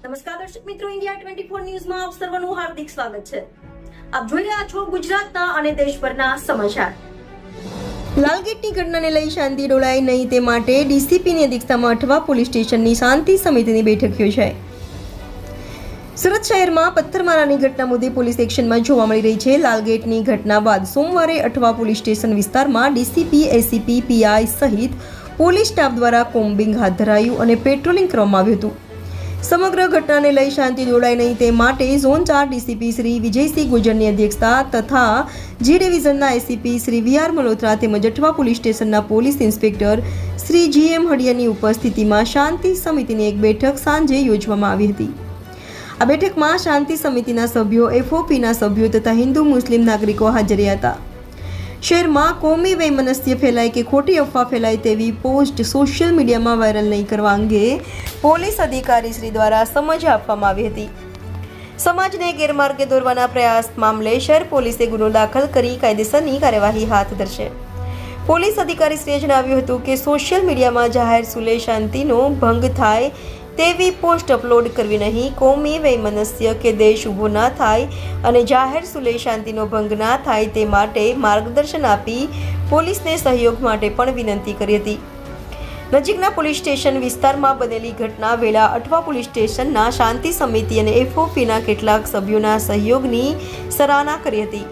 નમસ્કાર દર્શક મિત્રો, ઇન્ડિયા 24 ન્યૂઝમાં આપ સર્વનું હાર્દિક સ્વાગત છે। આપ જોઈ રહ્યા છો ગુજરાતના અને દેશભરના સમાચાર। લાલગેટની ઘટનાને લઈ શાંતિ ડોળાય નહીં તે માટે ડીસીપીની અધ્યક્ષતામાં અઠવા પોલીસ સ્ટેશનની શાંતિ સમિતિની બેઠક યોજાઈ। સુરત શહેરમાં પથ્થરમારાની ઘટના મુદ્દે પોલીસ એક્શનમાં જોવા મળી રહી છે। લાલગેટની ઘટના બાદ સોમવારે અઠવા પોલીસ સ્ટેશન વિસ્તારમાં ડીસીપી, એસીપી, પીઆઈ સહિત પોલીસ સ્ટાફ દ્વારા કોમ્બિંગ હાથ ધરાયું અને પેટ્રોલિંગ કરવામાં આવ્યું હતું। સમગ્ર ઘટનાને લઈ શાંતિ દોડાય નહીં તે માટે ઝોન 4 ડીસીપી શ્રી વિજયસિંહ ગુજરની અધ્યક્ષતા તથા જી ડિવિઝનના એસીપી શ્રી વીઆર મલ્હોત્રા તેમજ અઠવા પોલીસ સ્ટેશનના પોલીસ ઇન્સ્પેક્ટર શ્રી જીએમ હડિયાની ઉપસ્થિતિમાં શાંતિ સમિતિની એક બેઠક સાંજે યોજવામાં આવી હતી। આ બેઠકમાં શાંતિ સમિતિના સભ્યો, એફઓપીના સભ્યો તથા હિન્દુ મુસ્લિમ નાગરિકો હાજર રહ્યા હતા। શહેરમાં કોમી વૈમનસ્ય ફેલાય કે ખોટી અફવા ફેલાય તેવી પોસ્ટ સોશિયલ મીડિયામાં વાયરલ નહીં કરવા અંગે પોલીસ અધિકારીશ્રી દ્વારા સમજ આપવામાં આવી હતી। સમાજને ગેરમાર્ગે દોરવાના પ્રયાસ મામલે શહેર પોલીસે ગુનો દાખલ કરી કાયદેસરની કાર્યવાહી હાથ ધરશે। પોલીસ અધિકારીશ્રીએ જણાવ્યું હતું કે સોશિયલ મીડિયામાં જાહેર સુલે શાંતિનો ભંગ થાય તેવી પોસ્ટ અપલોડ કરવી નહીં, કોમી વૈમનસ્ય કે દેશ ઊભો ના થાય અને જાહેર સુલે શાંતિનો ભંગ ના થાય તે માટે માર્ગદર્શન આપી પોલીસને સહયોગ માટે પણ વિનંતી કરી હતી। નજીકના પોલીસ સ્ટેશન વિસ્તારમાં બનેલી ઘટના વેળા અઠવા પોલીસ સ્ટેશનના શાંતિ સમિતિ અને એફઓપીના કેટલાક સભ્યોના સહયોગની સરાહના કરી હતી।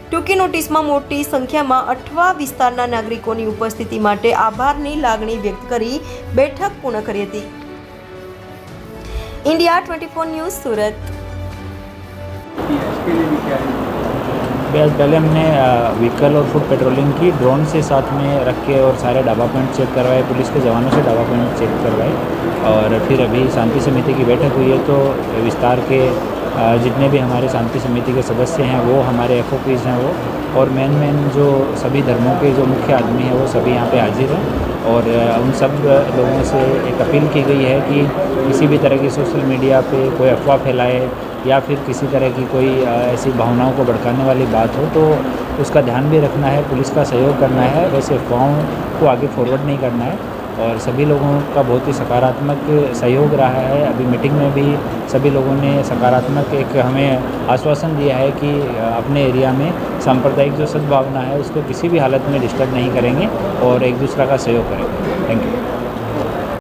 ટૂંકી નોટિસમાં મોટી સંખ્યામાં અઠવા વિસ્તારના નાગરિકોની ઉપસ્થિતિ માટે આભારની લાગણી વ્યક્ત કરી બેઠક પૂર્ણ કરી હતી। इंडिया 24 न्यूज़ सूरत। पहले हमने व्हीकल और फुट पेट्रोलिंग की ड्रोन से साथ में रख के और सारे ढाबा पॉइंट चेक करवाए, पुलिस के जवानों से ढाबा पॉइंट चेक करवाए और फिर अभी शांति समिति की बैठक हुई है तो विस्तार के जितने भी हमारे शांति समिति के सदस्य हैं वो हमारे एफओपीज़ हैं वो और मेन जो सभी धर्मों के जो मुख्य आदमी हैं वो सभी यहाँ पे हाजिर हैं और उन सब लोगों से एक अपील की गई है कि किसी भी तरह की सोशल मीडिया पे कोई अफवाह फैलाए या फिर किसी तरह की कोई ऐसी भावनाओं को भड़काने वाली बात हो तो उसका ध्यान भी रखना है, पुलिस का सहयोग करना है, वैसे अफवाहों को आगे फॉरवर्ड नहीं करना है और सभी लोगों का बहुत ही सकारात्मक सहयोग रहा है। अभी मीटिंग में भी सभी लोगों ने सकारात्मक एक हमें आश्वासन दिया है कि अपने एरिया में सांप्रदायिक जो सद्भावना है उसको किसी भी हालत में डिस्टर्ब नहीं करेंगे और एक दूसरा का सहयोग करेंगे। Thank you.